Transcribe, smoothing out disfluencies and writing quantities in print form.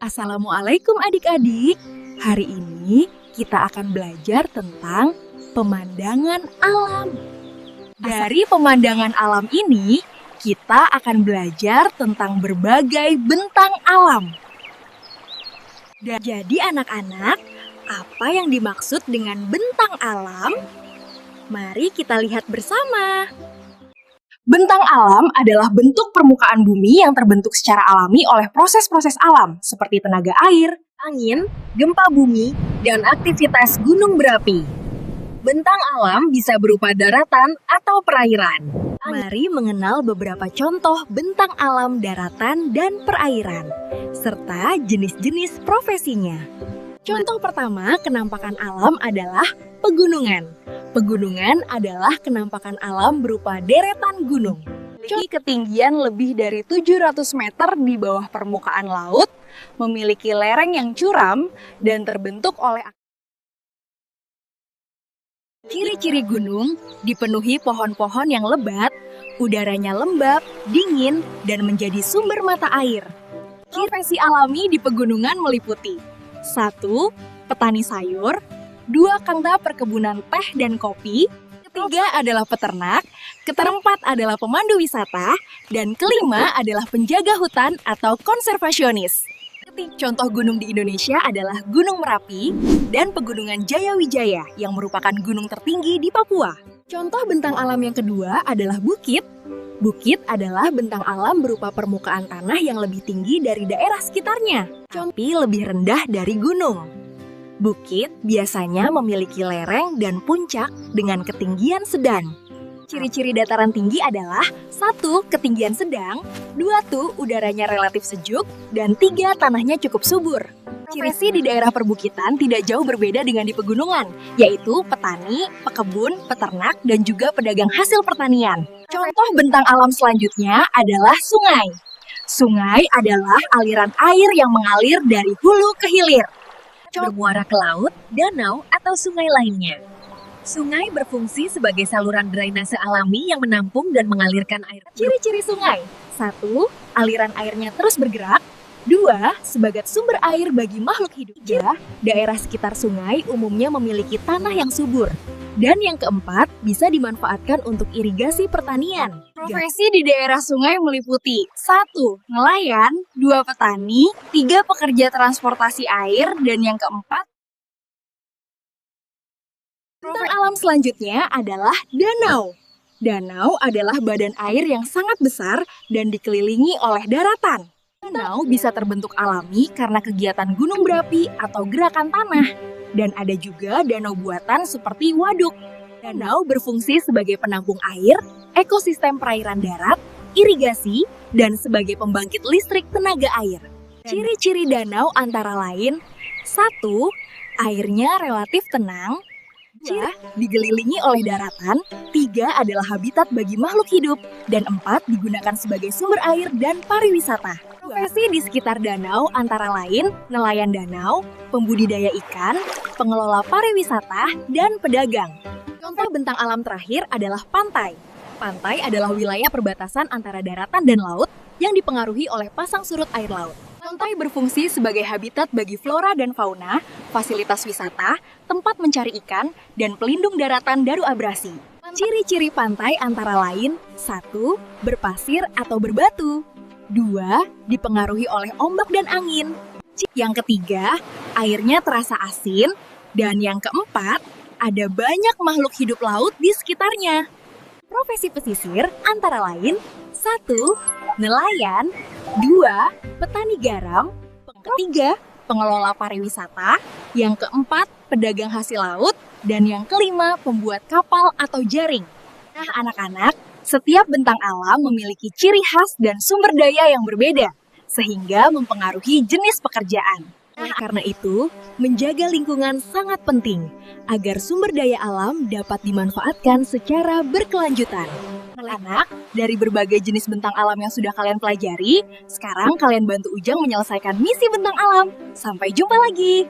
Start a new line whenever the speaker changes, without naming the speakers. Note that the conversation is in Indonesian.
Assalamualaikum adik-adik. Hari ini kita akan belajar tentang pemandangan alam. Dari pemandangan alam ini, kita akan belajar tentang berbagai bentang alam. Jadi anak-anak, apa yang dimaksud dengan bentang alam? Mari kita lihat bersama. Bentang alam adalah bentuk permukaan bumi yang terbentuk secara alami oleh proses-proses alam seperti tenaga air, angin, gempa bumi, dan aktivitas gunung berapi. Bentang alam bisa berupa daratan atau perairan. Mari mengenal beberapa contoh bentang alam daratan dan perairan, serta jenis-jenis profesinya. Contoh pertama, kenampakan alam adalah pegunungan. Pegunungan adalah kenampakan alam berupa deretan gunung. Memiliki ketinggian lebih dari 700 meter di bawah permukaan laut, memiliki lereng yang curam, dan terbentuk oleh ciri-ciri gunung dipenuhi pohon-pohon yang lebat, udaranya lembab, dingin, dan menjadi sumber mata air. Profesi alami di pegunungan meliputi 1. Petani sayur, 2. Kangda perkebunan teh dan kopi, ketiga adalah peternak, keempat adalah pemandu wisata, dan kelima adalah penjaga hutan atau konservasionis. Contoh gunung di Indonesia adalah Gunung Merapi dan Pegunungan Jayawijaya yang merupakan gunung tertinggi di Papua. Contoh bentang alam yang kedua adalah bukit. Bukit adalah bentang alam berupa permukaan tanah yang lebih tinggi dari daerah sekitarnya, tapi lebih rendah dari gunung. Bukit biasanya memiliki lereng dan puncak dengan ketinggian sedang. Ciri-ciri dataran tinggi adalah 1. Ketinggian sedang, 2. Udaranya relatif sejuk, dan 3. Tanahnya cukup subur. Profesi di daerah perbukitan tidak jauh berbeda dengan di pegunungan, yaitu petani, pekebun, peternak, dan juga pedagang hasil pertanian. Contoh bentang alam selanjutnya adalah sungai. Sungai adalah aliran air yang mengalir dari hulu ke hilir, bermuara ke laut, danau, atau sungai lainnya. Sungai berfungsi sebagai saluran drainase alami yang menampung dan mengalirkan air. Ciri-ciri sungai: 1. Aliran airnya terus bergerak. 2. Sebagai sumber air bagi makhluk hidup. 3. Daerah sekitar sungai umumnya memiliki tanah yang subur. Dan yang keempat, bisa dimanfaatkan untuk irigasi pertanian. Profesi di daerah sungai meliputi 1. Nelayan, 2. Petani, 3. Pekerja transportasi air, dan yang keempat, bentang alam selanjutnya adalah danau. Danau adalah badan air yang sangat besar dan dikelilingi oleh daratan. Danau bisa terbentuk alami karena kegiatan gunung berapi atau gerakan tanah. Dan ada juga danau buatan seperti waduk. Danau berfungsi sebagai penampung air, ekosistem perairan darat, irigasi, dan sebagai pembangkit listrik tenaga air. Ciri-ciri danau antara lain: 1. Airnya relatif tenang. 2. Digelilingi oleh daratan. 3. Adalah habitat bagi makhluk hidup. Dan 4. Digunakan sebagai sumber air dan pariwisata. Profesi di sekitar danau antara lain nelayan danau, pembudidaya ikan, pengelola pariwisata, dan pedagang. Contoh bentang alam terakhir adalah pantai. Pantai adalah wilayah perbatasan antara daratan dan laut yang dipengaruhi oleh pasang surut air laut. Pantai berfungsi sebagai habitat bagi flora dan fauna, fasilitas wisata, tempat mencari ikan, dan pelindung daratan dari abrasi. Ciri-ciri pantai antara lain: 1. Berpasir atau berbatu. 2. Dipengaruhi oleh ombak dan angin. Yang ketiga, airnya terasa asin. Dan yang keempat, ada banyak makhluk hidup laut di sekitarnya. Profesi pesisir antara lain: 1. Nelayan. 2. Petani garam. Ketiga, pengelola pariwisata. Yang keempat, pedagang hasil laut. Dan yang kelima, pembuat kapal atau jaring. Nah anak-anak, setiap bentang alam memiliki ciri khas dan sumber daya yang berbeda, sehingga mempengaruhi jenis pekerjaan. Karena itu, menjaga lingkungan sangat penting, agar sumber daya alam dapat dimanfaatkan secara berkelanjutan. Anak-anak, dari berbagai jenis bentang alam yang sudah kalian pelajari, sekarang kalian bantu Ujang menyelesaikan misi bentang alam. Sampai jumpa lagi!